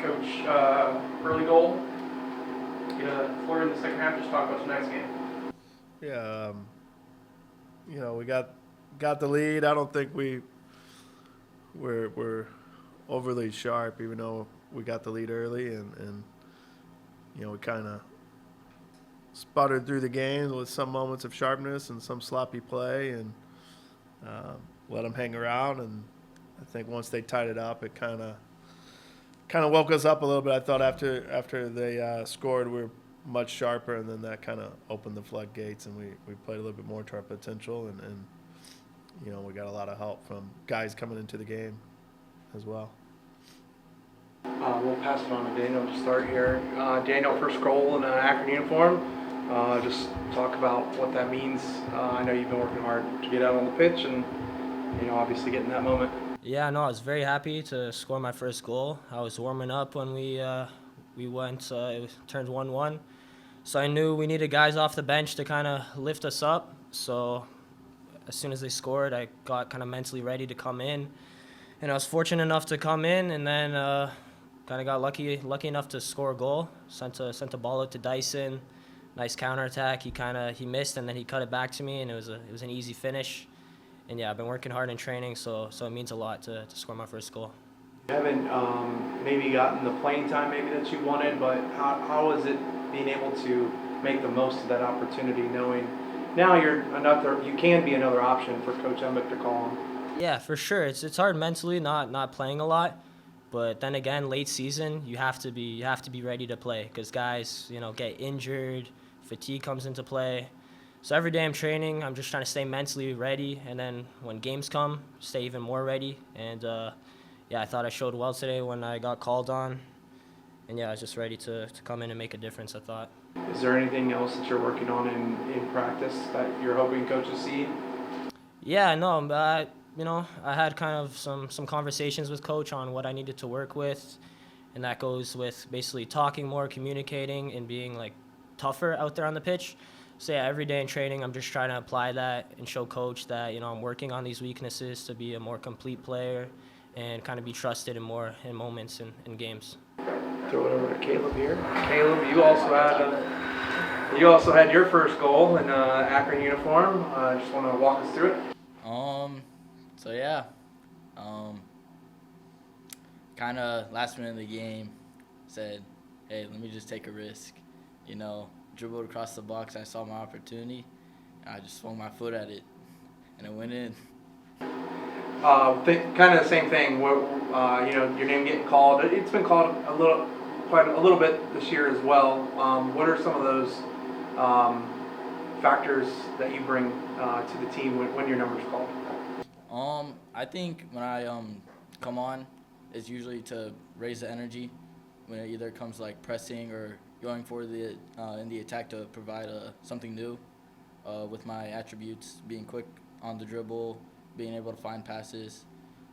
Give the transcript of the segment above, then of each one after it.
Coach, early goal. Get a flurry in the second half. Just talk about tonight's game. Yeah, we got the lead. I don't think we're overly sharp, even though we got the lead early, and we kind of sputtered through the game with some moments of sharpness and some sloppy play, and let them hang around. And I think once they tied it up, it kind of woke us up a little bit. I thought after they scored, we were much sharper, and then that kind of opened the floodgates, and we played a little bit more to our potential, and we got a lot of help from guys coming into the game as well. We'll pass it on to Daniel to start here. Daniel, first goal in an Akron uniform. Just talk about what that means. I know you've been working hard to get out on the pitch and, obviously getting that moment. Yeah, no, I was very happy to score my first goal. I was warming up when we went, it turned 1-1. So I knew we needed guys off the bench to kind of lift us up. So as soon as they scored, I got kind of mentally ready to come in. And I was fortunate enough to come in, and then kind of got lucky enough to score a goal. Sent a ball out to Dyson. Nice counterattack. He missed, and then he cut it back to me, and it was an easy finish. And yeah, I've been working hard in training, so it means a lot to score my first goal. You haven't maybe gotten the playing time maybe that you wanted, but how is it being able to make the most of that opportunity, knowing now you can be another option for Coach Embick to call on? Yeah, for sure. It's hard mentally not playing a lot, but then again, late season you have to be ready to play because guys get injured, fatigue comes into play. So every day I'm training, I'm just trying to stay mentally ready, and then when games come, stay even more ready. And I thought I showed well today when I got called on, and I was just ready to come in and make a difference, I thought. Is there anything else that you're working on in practice that you're hoping coaches see? Yeah, no, I had kind of some conversations with Coach on what I needed to work with, and that goes with basically talking more, communicating, and being tougher out there on the pitch. So yeah, every day in training, I'm just trying to apply that and show Coach that I'm working on these weaknesses to be a more complete player and kind of be trusted in moments in games. Throw it over to Caleb here. Caleb, you also had your first goal in Akron uniform. Just want to walk us through it. Kind of last minute of the game, said, hey, let me just take a risk. Dribbled across the box, I saw my opportunity, and I just swung my foot at it, and it went in. Kind of the same thing. Your name getting called. It's been called quite a little bit this year as well. What are some of those factors that you bring to the team when your number's called? I think when I come on, it's usually to raise the energy when it either comes pressing or going for in the attack to provide something new. With my attributes, being quick on the dribble, being able to find passes.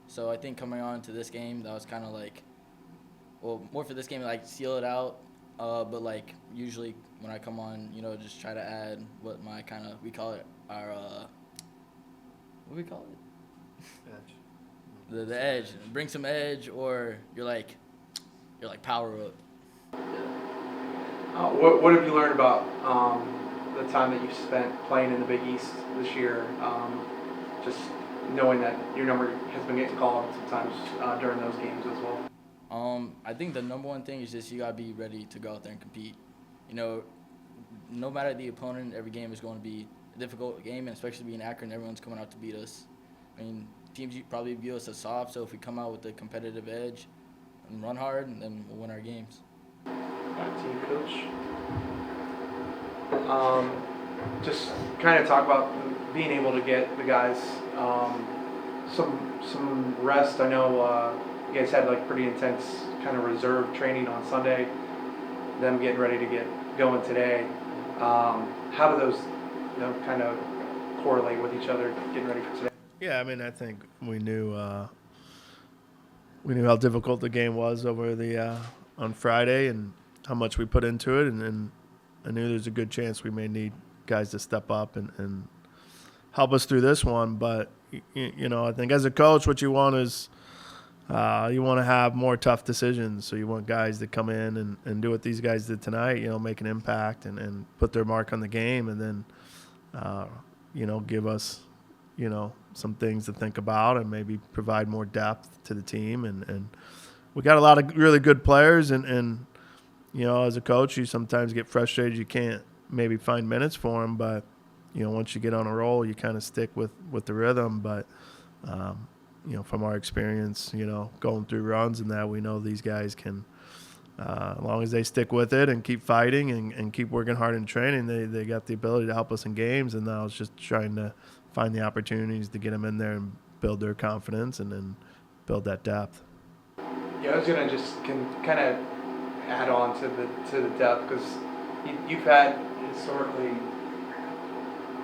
So I think coming on to this game, that was kind of more for this game, seal it out. But usually when I come on, just try to add what my we call it our, what do we call it? Edge. The edge. Bring some edge, or you're power up. What have you learned about the time that you've spent playing in the Big East this year? Just knowing that your number has been getting called sometimes during those games as well. I think the number one thing is just you gotta be ready to go out there and compete. No matter the opponent, every game is going to be a difficult game, and especially being Akron, everyone's coming out to beat us. Teams probably view us as soft, so if we come out with a competitive edge and run hard, then we'll win our games. Back to you, Coach. Just kind of talk about being able to get the guys some rest. I know you guys had pretty intense kind of reserve training on Sunday. Them getting ready to get going today. How do those kind of correlate with each other, getting ready for today? Yeah, I think we knew how difficult the game was over on Friday and how much we put into it, and I knew there's a good chance we may need guys to step up and help us through this one. But I think as a coach, what you want is you want to have more tough decisions. So you want guys that come in and do what these guys did tonight, make an impact and put their mark on the game, and then, give us, some things to think about and maybe provide more depth to the team. And we got a lot of really good players, and as a coach, you sometimes get frustrated you can't maybe find minutes for them, but once you get on a roll, you kind of stick with the rhythm. But from our experience, going through runs and that, we know these guys can, as long as they stick with it and keep fighting and keep working hard in training, they got the ability to help us in games. And now it's just trying to find the opportunities to get them in there and build their confidence and then build that depth. Yeah, I was gonna just kind of add on to the depth, because you've had historically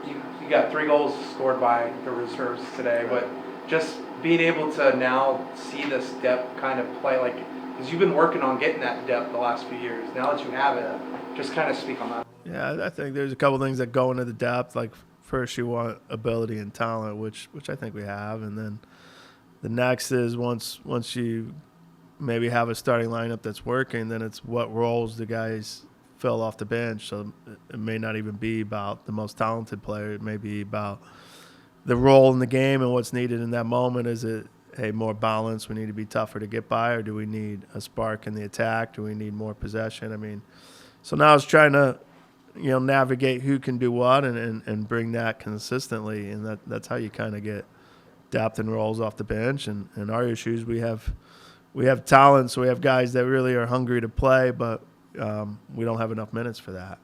you got 3 goals scored by the reserves today, but just being able to now see this depth kind of play, like, because you've been working on getting that depth the last few years. Now that you have it, just kind of speak on that. Yeah, I think there's a couple things that go into the depth. Like, first you want ability and talent, which I think we have, and then the next is once you maybe have a starting lineup that's working, then it's what roles the guys fill off the bench. So it may not even be about the most talented player. It may be about the role in the game and what's needed in that moment. Is it, hey, more balance, we need to be tougher to get by, or do we need a spark in the attack? Do we need more possession? I mean, so now it's trying to, navigate who can do what and bring that consistently, and that's how you kind of get depth and roles off the bench. And our issues, we have talent, so we have guys that really are hungry to play, but we don't have enough minutes for that,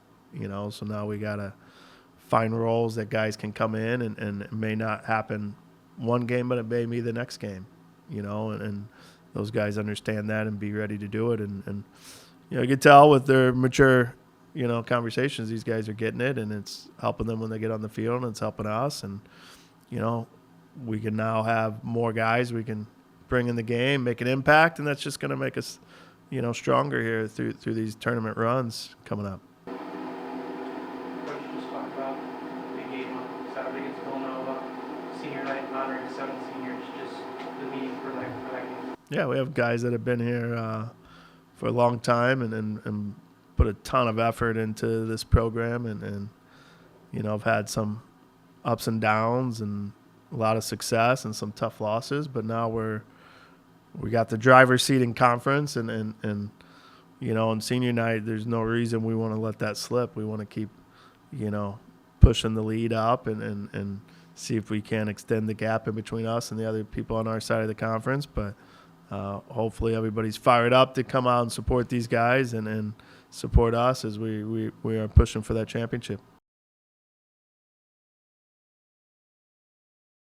So now we got to find roles that guys can come in, and it may not happen one game, but it may be the next game, and those guys understand that and be ready to do it. And you can tell with their mature, conversations, these guys are getting it, and it's helping them when they get on the field, and it's helping us. And, we can now have more guys we can bring in the game, make an impact, and that's just going to make us, stronger here through these tournament runs coming up. Coach, just talk about the game on Saturday against Villanova, senior night, honoring 7 seniors, just the meaning for that game. Yeah, we have guys that have been here for a long time and put a ton of effort into this program, and I've had some ups and downs and a lot of success and some tough losses, but now we got the driver's seat in conference, and on senior night, there's no reason we want to let that slip. We want to keep, pushing the lead up and see if we can extend the gap in between us and the other people on our side of the conference. But hopefully everybody's fired up to come out and support these guys and support us as we are pushing for that championship.